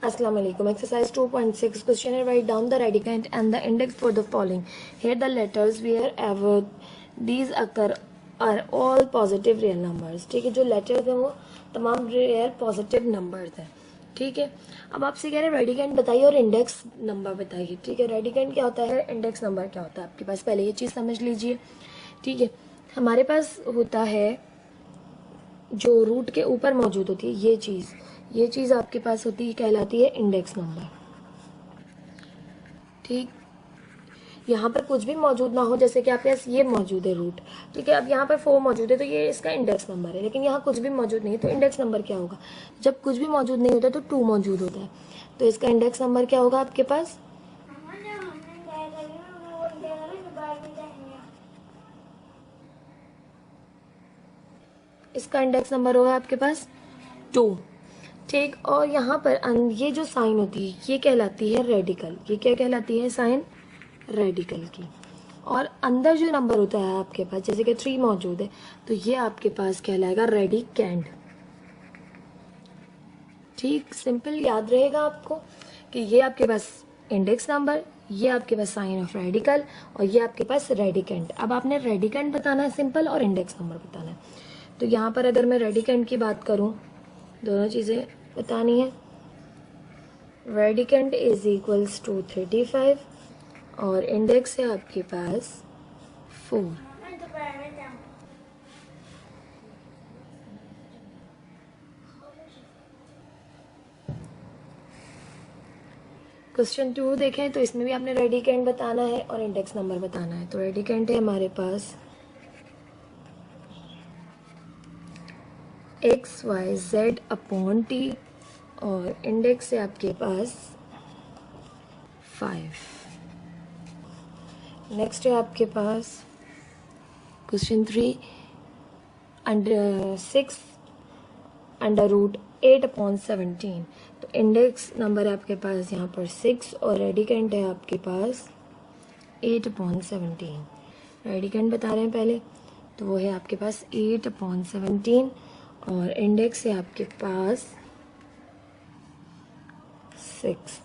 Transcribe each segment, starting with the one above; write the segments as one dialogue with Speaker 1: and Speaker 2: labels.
Speaker 1: Assalamu alaikum. Exercise 2.6. Questionnaire. Write down the radicand and the index for the following. Here the letters wherever these occur are all positive real numbers. ठीक है, जो letters हैं वो तमाम real positive numbers हैं. ठीक है, अब आपसे कह रहे हैं रेडिकेंट बताइए और इंडेक्स नंबर बताइए. ठीक है, रेडिकेंट क्या होता है, इंडेक्स नंबर क्या होता है आपके पास, पहले ये चीज़ समझ लीजिए. ठीक है, हमारे पास होता है जो रूट के ऊपर मौजूद होती है ये चीज़ आपके पास होती है, कहलाती है इंडेक्स नंबर. ठीक, यहाँ पर कुछ भी मौजूद ना हो, जैसे कि आपके पास ये मौजूद है रूट. ठीक है, अब यहाँ पर 4 मौजूद है तो ये इसका इंडेक्स नंबर है. लेकिन यहाँ कुछ भी मौजूद नहीं है तो इंडेक्स नंबर क्या होगा, जब कुछ भी मौजूद नहीं होता तो 2 मौजूद होता है, तो इसका इंडेक्स नंबर क्या होगा आपके पास. इसका इंडेक्स नंबर होगा आपके पास 2. ठीक, और यहाँ पर ये जो साइन होती है ये कहलाती है रेडिकल. ये क्या कहलाती है, साइन रेडिकल की. और अंदर जो नंबर होता है आपके पास, जैसे कि 3 मौजूद है तो ये आपके पास कहलाएगा रेडिकेंड. ठीक, सिंपल याद रहेगा आपको कि ये आपके पास इंडेक्स नंबर, ये आपके पास साइन ऑफ रेडिकल और ये आपके पास रेडिकेंड. अब आपने रेडिकेंड बताना है सिंपल और इंडेक्स नंबर बताना है. तो यहाँ पर अगर मैं रेडिकेंड की बात करूँ, दोनों चीज़ें बतानी है. रेडिकेंड इज इक्वल्स टू 35 और इंडेक्स है आपके पास 4. क्वेश्चन 2 देखें तो इसमें भी आपने रेडिकेंड बताना है और इंडेक्स नंबर बताना है. तो रेडिकेंड है हमारे पास XYZ अपॉन T और इंडेक्स है आपके पास 5. नेक्स्ट है आपके पास क्वेश्चन 3 6 अंडर रूट 8 अपॉन 17. तो इंडेक्स नंबर है आपके पास यहाँ पर 6 और रेडिकेंड है आपके पास 8 अपॉन 17. रेडिकेंड बता रहे हैं पहले, तो वो है आपके पास 8 अपॉन 17 और इंडेक्स है आपके पास 6.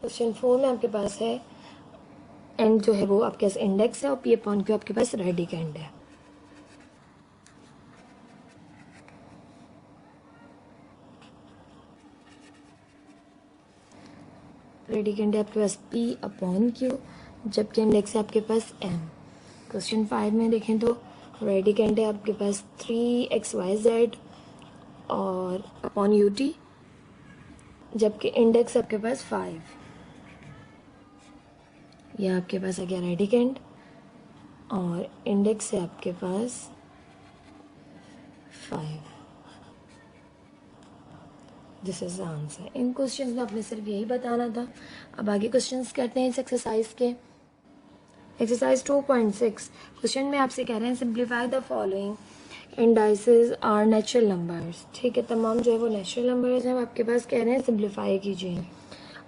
Speaker 1: क्वेश्चन 4 में आपके पास है एंड जो है वो आपके पास इंडेक्स है और पी अपॉन क्यू आपके पास रेडिकेंड है. रेडिकेंड है आपके पास पी अपॉन क्यू, जबकि इंडेक्स है आपके पास एम. क्वेश्चन 5 में देखें तो रेडिकेंड है आपके पास 3XYZ और अपॉन UT, जबकि इंडेक्स आपके पास 5. यह आपके पास आ गया रेडिकेंड और इंडेक्स है आपके पास 5. This is the answer. In questions में आपने सिर्फ यही बताना था. अब आगे क्वेश्चंस करते हैं इस एक्सरसाइज के. एक्सरसाइज 2.6 क्वेश्चन में आपसे कह रहे हैं simplify the following indices are natural numbers. ठीक है, तमाम जो है वो नेचुरल नंबर्स हैं, आपके पास कह रहे हैं सिंप्लीफाई कीजिए.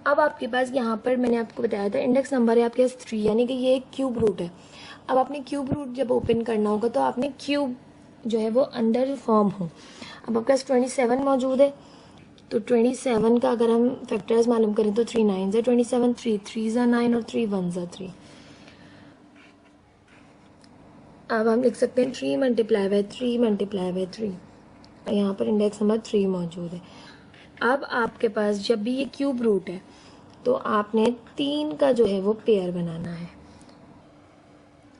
Speaker 1: अब आपके पास यहाँ पर मैंने आपको बताया था इंडेक्स नंबर है आपके पास 3, यानी कि ये एक क्यूब रूट है. अब आपने क्यूब रूट जब ओपन करना होगा तो आपने क्यूब जो है वो अंडर फॉर्म हो. अब आपके पास 27 मौजूद है, तो 27 का अगर हम फैक्टर्स मालूम करें तो 3 9 है 27, 3 3 9 और 3 1 3. अब हम लिख सकते हैं 3 मल्टीप्लाई बाय 3 मल्टीप्लाई बाय 3. यहाँ पर इंडेक्स नंबर 3 मौजूद है. अब आपके पास जब भी ये क्यूब रूट है तो आपने 3 का जो है वो पेयर बनाना है,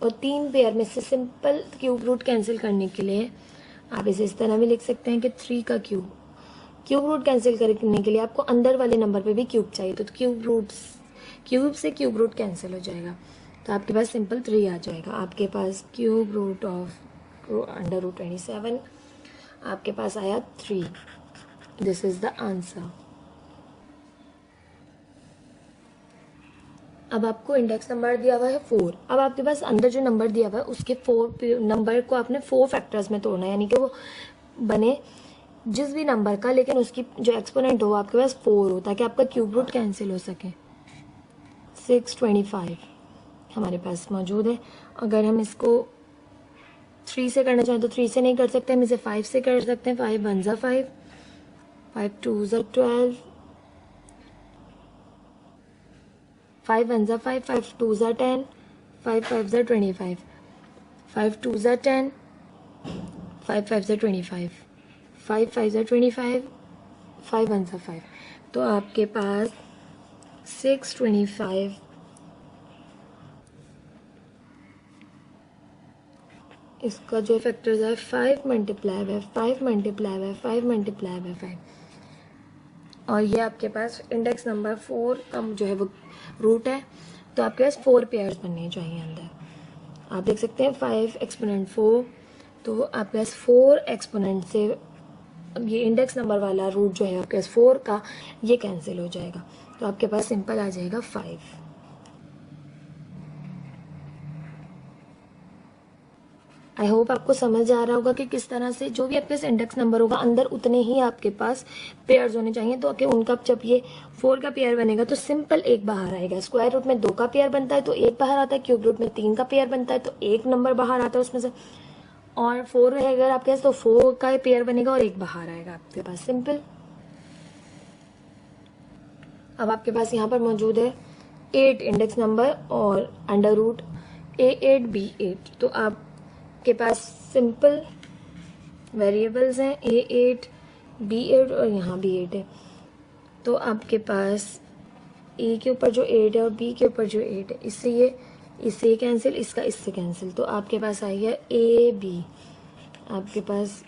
Speaker 1: और 3 पेयर में से सिंपल क्यूब रूट कैंसिल करने के लिए आप इसे इस तरह भी लिख सकते हैं कि 3 का क्यूब रूट कैंसिल करने के लिए आपको अंदर वाले नंबर पे भी क्यूब चाहिए, तो क्यूब से क्यूब रूट कैंसिल हो जाएगा, तो आपके पास सिंपल 3 आ जाएगा. आपके पास cube root of under root 27 आपके पास आया 3. This is the answer. अब आपको इंडेक्स नंबर दिया हुआ है 4. अब आपके पास अंदर जो नंबर दिया हुआ है उसके 4 नंबर को आपने 4 फैक्टर्स में तोड़ना है, यानी कि वो बने जिस भी नंबर का, लेकिन उसकी जो एक्सपोनेंट हो आपके पास 4 हो, ताकि आपका क्यूब रूट कैंसिल हो सके. 625 हमारे पास मौजूद है. अगर हम इसको 3 से करना चाहें तो 3 से नहीं कर सकते, हम इसे 5 से कर सकते हैं। 5 1 ज़ा 5, 5 2 ज़ा 12, 5 1 ज़ा 5, 5 2 ज़ा 10, 5 5 ज़ा 25, 5 2 ज़ा 10, 5 5 ज़ा 25, 5 5 ज़ा 25, 5 1 ज़ा 5। तो आपके पास 625 इसका जो फैक्टर्स है 5 multiply by 5 multiply by 5 multiply by 5, और ये आपके पास इंडेक्स नंबर 4 का जो है वो रूट है। तो आपके पास 4 पेयर्स बनने चाहिए अंदर। आप देख सकते हैं 5 एक्सपोनेंट 4, तो आपके पास 4 एक्सपोनेंट से ये इंडेक्स नंबर वाला रूट जो है आपके पास 4 का, ये कैंसिल हो जाएगा। तो आपके पास सिंपल आ जाएगा 5। आई होप आपको समझ आ रहा होगा कि किस तरह से जो भी आपके पास इंडेक्स नंबर होगा अंदर उतने ही आपके पास पेयर्स होने चाहिए। तो कि उनका जब ये 4 का पेयर बनेगा तो सिंपल एक बाहर आएगा। स्क्वायर रूट में 2 का पेयर बनता है तो एक बाहर आता है, क्यूब रूट में 3 का पेयर बनता है तो एक नंबर बाहर आता है उसमें से, और 4 है अगर आपके पास तो 4 का पेयर बनेगा और एक बाहर आएगा आपके पास, सिंपल। अब आपके पास यहाँ पर मौजूद है 8 इंडेक्स नंबर और अंडर रूट A8 B8। तो आपके पास सिंपल वेरिएबल्स हैं A8 B8 और यहाँ B8 है। तो आपके पास A के ऊपर जो 8 है और B के ऊपर जो 8 है, इससे कैंसिल, इसका इससे कैंसिल, तो आपके पास आ गया AB। आपके पास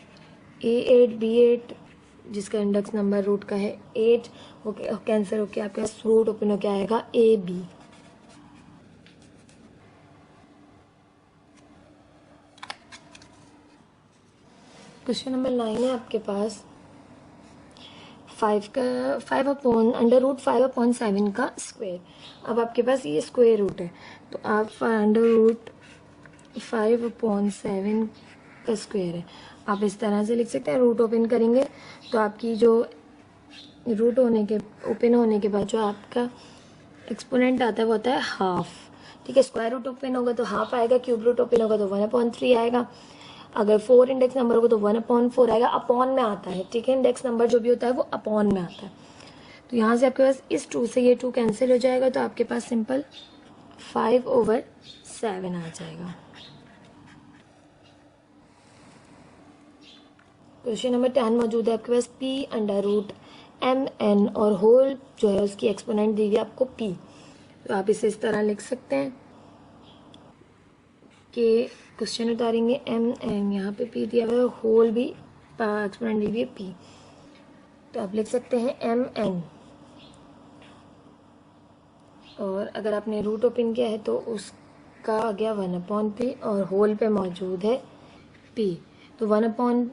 Speaker 1: A8 B8 जिसका इंडेक्स नंबर रूट का है 8, वो कैंसिल होके आपके पास रूट ओपन होके आएगा AB। क्वेश्चन नंबर 9 है आपके पास 5 अपॉन अंडर रूट 5/7 का स्क्वायर। अब आपके पास ये स्क्वायर रूट है तो आप अंडर रूट 5/7 का स्क्वायर है, आप इस तरह से लिख सकते हैं। रूट ओपन करेंगे तो आपकी जो रूट ओपन होने के बाद जो आपका एक्सपोनेंट आता है वो होता है हाफ, ठीक है। स्क्वायर रूट ओपन होगा तो हाफ आएगा, क्यूब रूट ओपन होगा तो 1/3 आएगा। अगर 4 इंडेक्स नंबर होगा तो 1/4 आएगा, अपॉन में आता है, ठीक है। इंडेक्स नंबर जो भी होता है वो अपॉन में आता है। तो यहाँ से आपके पास इस 2 से ये 2 कैंसिल हो जाएगा, तो आपके पास सिंपल 5/7 आ जाएगा। क्वेश्चन नंबर 10 मौजूद है आपके पास P अंडर रूट MN और होल जो है उसकी एक्सपोनेंट दी हुई आपको P। तो आप इसे इस तरह लिख सकते हैं कि क्वेश्चन उतारेंगे MN, यहाँ पे P दिया हुआ है, होल भी एक्सपोनेंट दी हुई है P, तो आप लिख सकते हैं MN। और अगर आपने रूट ओपन किया है तो उसका आ गया 1/P और होल पे मौजूद है P, तो 1/1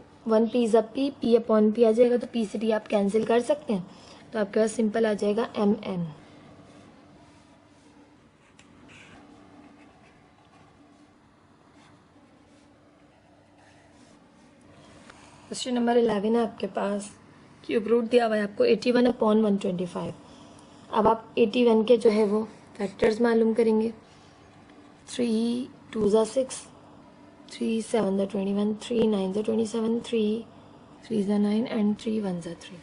Speaker 1: P P, P/P आ जाएगा, तो P से D आप कैंसिल कर सकते हैं, तो आपके पास सिंपल आ जाएगा MN। क्वेश्चन नंबर 11 है आपके पास, क्यूब रूट दिया हुआ है आपको 81/125। अब आप 81 के जो है वो फैक्टर्स मालूम करेंगे। 3 2 ज़ा 6, 3 7 ज़ा 21, 3 9 ज़ा 27, 3 3 ज़ा 9 एंड 3 1 ज़ा 3।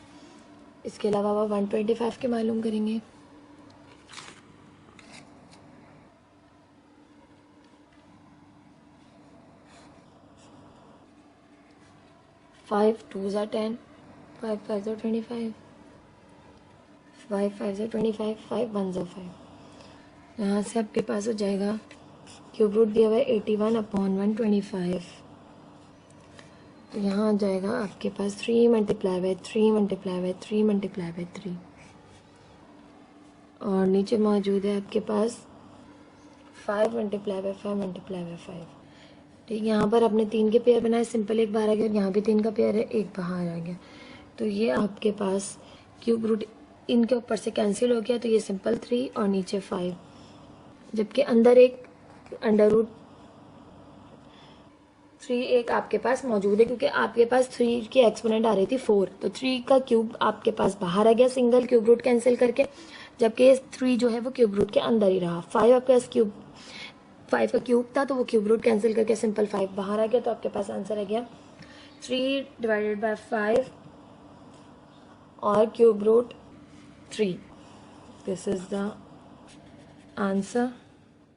Speaker 1: इसके अलावा आप 125 के मालूम करेंगे। फाइव 2 ज़ा 10, 5 5 ज़ा 25, 5 5 ज़ा 25, 5 1 ज़ा 5। यहाँ से आपके पास हो जाएगा क्यूब रूट दिया हुआ है 81/125, तो यहाँ आ जाएगा आपके पास 3 multiply by 3 multiply by 3 multiply by 3, और नीचे मौजूद है आपके पास 5 मल्टीप्लाई बाय 5 मल्टीप्लाई बाय 5, ठीक है। यहाँ पर आपने 3 के पेयर बनाए, सिंपल एक बाहर आ गया, और यहाँ भी 3 का पेयर है, एक बाहर आ गया, तो ये आपके पास क्यूब रूट इनके ऊपर से कैंसिल हो गया, तो ये सिंपल 3 और नीचे 5, जबकि अंदर एक अंडर रूट 3 एक आपके पास मौजूद है, क्योंकि आपके पास 3 की एक्सपोनेंट आ रही थी 4, तो 3 का क्यूब आपके पास बाहर आ गया सिंगल क्यूब रूट कैंसिल करके, जबकि 3 जो है वो क्यूब रूट के अंदर ही रहा। 5 आपके पास क्यूब 5 का क्यूब था तो वो क्यूब रूट कैंसिल करके सिंपल 5 बाहर आ गया, तो आपके पास आंसर आ गया 3 डिवाइडेड बाय 5 और cube root 3। This is the answer.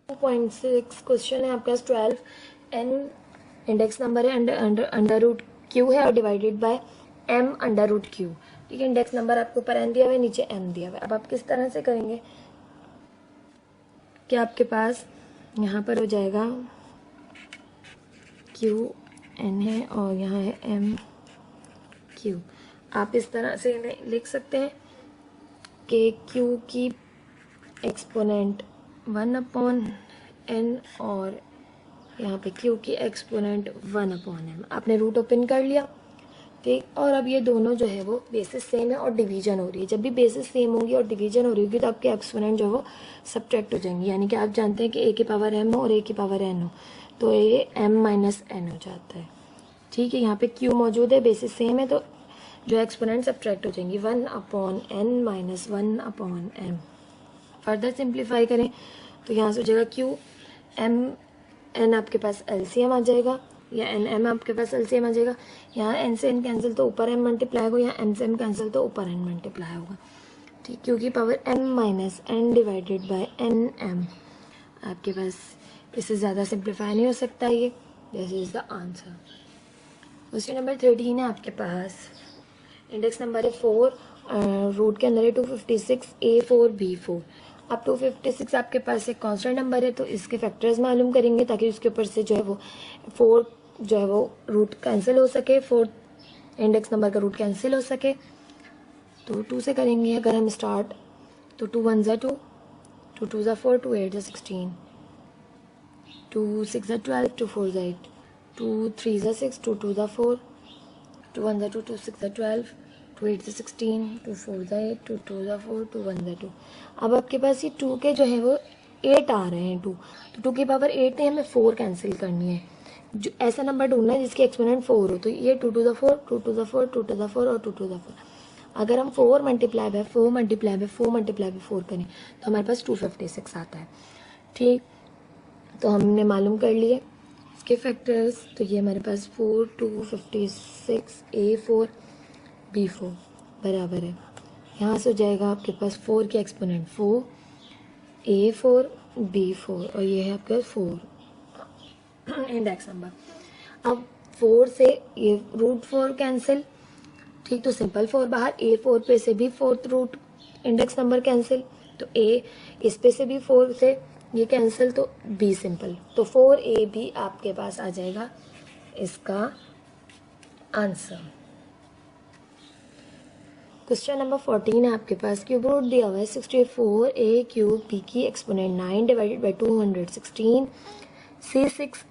Speaker 1: 2.6 question है आपका 12 n इंडेक्स नंबर है, अंडर रूट क्यू है और divided by m under root Q. ठीक है, इंडेक्स नंबर आपको ऊपर n दिया हुआ है, नीचे m दिया हुआ है। अब आप किस तरह से करेंगे कि आपके पास यहाँ पर हो जाएगा क्यू n है और यहाँ है m क्यू। आप इस तरह से लिख सकते हैं कि q की एक्सपोनेंट 1/n और यहाँ पे q की एक्सपोनेंट 1/m। आपने रूट ओपन कर लिया, ठीक। और अब ये दोनों जो है वो बेसिस सेम है और डिवीजन हो रही है। जब भी बेसिस सेम होगी और डिवीजन हो रही होगी तो आपके एक्सपोनेंट जो है वो सब्ट्रैक्ट हो जाएंगी, यानी कि आप जानते हैं कि a की पावर m हो और a की पावर n हो तो ये m माइनस n हो जाता है। ठीक है, यहाँ पे q मौजूद है, बेसिस सेम है, तो जो एक्सपोनेंट सब्ट्रैक्ट हो जाएंगी 1/n minus 1/m। Further simplify करें तो यहाँ से हो जाएगा q m n आपके पास एलसीएम आ जाएगा, या एन एम आपके पास एलसीएम आ जाएगा। यहाँ एन से एन कैंसिल तो ऊपर एम मल्टीप्लाई होगा, यहाँ एन से एम कैंसिल तो ऊपर एन मल्टीप्लाई होगा। ठीक, क्योंकि power M minus N divided by N M आपके पास इससे ज़्यादा सिंप्लीफाई नहीं हो सकता ये। This is the answer. Question number 13 है आपके पास, इंडेक्स नंबर है 4, रूट के अंदर है 256 A4 B4। अब 256 आपके पास एक कांस्टेंट नंबर है तो इसके फैक्टर्स मालूम करेंगे ताकि उसके ऊपर से जो है वो 4 जो है वो रूट कैंसिल हो सके, 4 इंडेक्स नंबर का रूट कैंसिल हो सके। तो 2 से करेंगे अगर हम स्टार्ट, तो 2 1 ज़ा 2, 2 2 ज़ा 4, 2 8 ज़ा 16, 2 6 ज़ा 12, 2 4 ज़ा 8, 2 3 ज़ा 6, 2 2 ज़ा 4, 2 1 ज़ा 2, 2 6 ज़ा 12, 2 8 ज़ा 16, 2 4 ज़ा 8, 2 2 ज़ा 4, 2 1 ज़ा 2। अब आपके पास ये 2 के जो है वो 8 आ रहे हैं 2, तो 2 की पावर 8 है, हमें 4 कैंसिल करनी है। जो ऐसा नंबर ढूंढना है जिसकी एक्सपोनेंट 4 हो, तो ये 2 2 ज़ा 4, 2 2 ज़ा 4, 2 2 ज़ा 4 और 2 2 ज़ा 4। अगर हम 4 multiply by 4 multiply by 4 multiply by 4 करें तो हमारे पास 256 आता है। ठीक, तो हमने मालूम कर लिए इसके फैक्टर्स। तो ये हमारे पास 4 256 A4 B4 बराबर है, यहाँ से हो जाएगा आपके पास 4 की एक्सपोनेंट 4 A4 B4 और ये है आपके पास 4 इंडेक्स नंबर। अब 4 से ये रूट 4 कैंसिल, ठीक, तो सिंपल 4 बाहर, A4 पे से भी 4th root index number cancel, तो A इस पे से भी 4 से ये कैंसिल, तो B सिंपल, तो 4AB आपके पास आ जाएगा इसका आंसर। क्वेश्चन नंबर 14 है आपके पास, क्यूब रूट दिया हुआ है 64 A क्यूब B की exponent 9 divided by 216 C6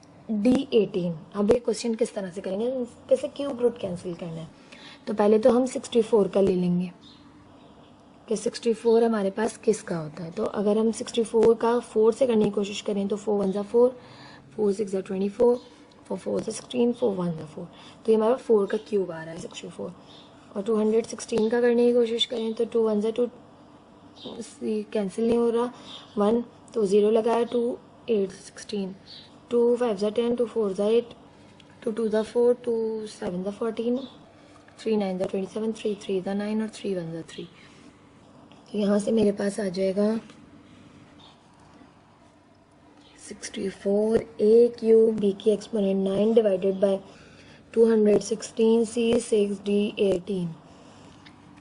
Speaker 1: D18। अब ये क्वेश्चन किस तरह से करेंगे, कैसे क्यूब रूट कैंसिल करना है। तो पहले तो हम 64 का ले लेंगे कि 64 हमारे पास किसका होता है। तो अगर हम 64 का 4 से करने की कोशिश करें तो 4 1 ज़ा 4, 4 6 ज़ा 24, 4 4 ज़ा 16, 4 1 ज़ा 4, तो ये हमारा 4 का क्यूब आ रहा है 64। और 216 का करने की कोशिश करें तो 2 1 ज़ा 2, कैंसिल नहीं हो रहा, 1 तो 0 लगाया, 2 8 16, 2 5 ज़ा 10, 2 4 ज़ा 8, 2 2 ज़ा 4, 2 7 ज़ा 14, 3 9 ज़ा 27, 3 3 ज़ा 9 और 3 1 ज़ा 3। तो यहाँ से मेरे पास आ जाएगा 64 A क्यूब B की exponent 9 divided by 216 C6 D18।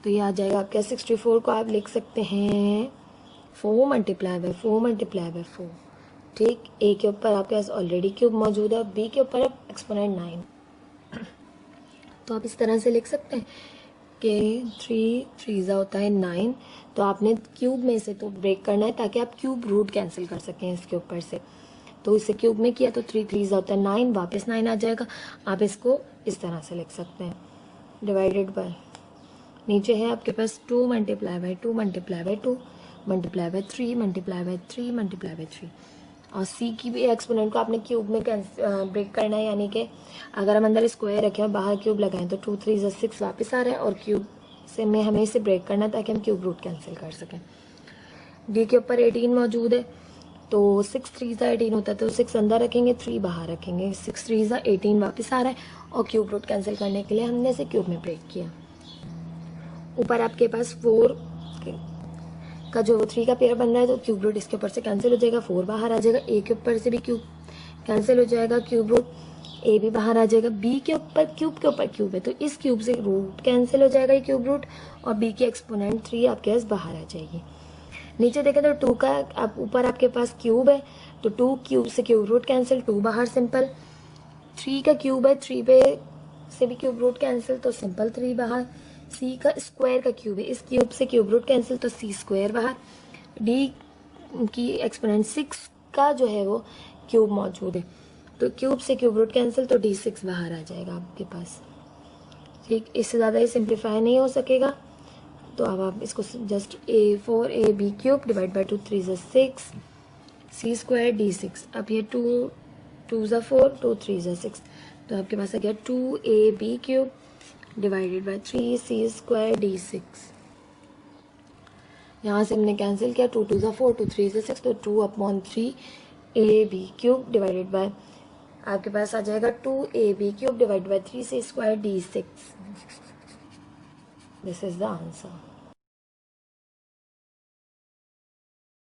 Speaker 1: तो ये आ जाएगा आपका 64 को आप लिख सकते हैं 4 मल्टीप्लाई बाय 4 मल्टीप्लाई बाय 4। ठीक, A के ऊपर आपके पास ऑलरेडी क्यूब मौजूद है, B के ऊपर एक्सपोनेंट 9, तो आप इस तरह से लिख सकते हैं कि 3 3 ज़ा होता है 9, तो आपने क्यूब में से तो ब्रेक करना है ताकि आप क्यूब रूट कैंसिल कर सकें इसके ऊपर से। तो इसे क्यूब में किया तो 3 3 ज़ा होता है 9, वापस 9 आ जाएगा। आप इसको इस तरह से लिख सकते हैं, डिवाइडेड बाय, नीचे है आपके पास 2 multiply by 2 multiply by 2 multiply by 3 multiply by 3 multiply by 3। और C की भी एक्सपोनेंट को आपने क्यूब में ब्रेक करना है, यानी कि अगर हम अंदर स्क्वायर रखें और बाहर क्यूब लगाएं तो 2 3 ज़ा 6 वापस आ रहा है, और क्यूब से में हमें इसे ब्रेक करना है ताकि हम क्यूब रूट कैंसिल कर सकें। D के ऊपर 18 मौजूद है, तो 6 3 ज़ा 18 होता है, तो 6 अंदर रखेंगे, 3 बाहर रखेंगे, 6 3 ज़ा 18 वापस आ रहा है। और क्यूब रूट कैंसिल करने के लिए हमने इसे क्यूब में ब्रेक किया। ऊपर आपके पास 4 का जो 3 का पेयर बन रहा है, तो क्यूब रूट इसके ऊपर से कैंसिल हो जाएगा, 4 बाहर आ जाएगा। ए के ऊपर से भी क्यूब कैंसिल हो जाएगा, क्यूब रूट ए भी बाहर आ जाएगा। बी के ऊपर क्यूब है, तो इस क्यूब से रूट कैंसिल हो जाएगा, ये क्यूब रूट, और बी की एक्सपोनेंट 3 आपके पास बाहर आ जाएगी। नीचे देखें तो 2 का आप ऊपर आपके पास क्यूब है, तो 2 क्यूब से क्यूब रूट कैंसिल, 2 बाहर सिंपल। 3 का क्यूब है, 3 पे से भी क्यूब रूट कैंसिल, तो सिंपल 3 बाहर। सी का स्क्वायर का क्यूब है, इस क्यूब से क्यूब रूट कैंसिल, तो सी स्क्वायर बाहर। डी की एक्सपोनेंट 6 का जो है वो क्यूब मौजूद है, तो क्यूब से क्यूब रूट कैंसिल, तो D6 बाहर आ जाएगा आपके पास। ठीक, इससे ज़्यादा ये सिंप्लीफाई नहीं हो सकेगा, तो अब आप इसको just A4AB cube divide by 2 3 ज़ा 6 सी स्क्वायर D6। अब ये 2 2 ज़ा 4 2 3 ज़ा 6, तो आपके पास आ गया 2AB cube divided by 3 C square D6। यहाँ से हमने कैंसिल किया, 2 2 ज़ा 4 2 3 ज़ा 6, तो 2/3 AB क्यूब डिवाइडेड बाय आपके पास आ जाएगा 2AB cube divide by 3 C square D6। This is the answer.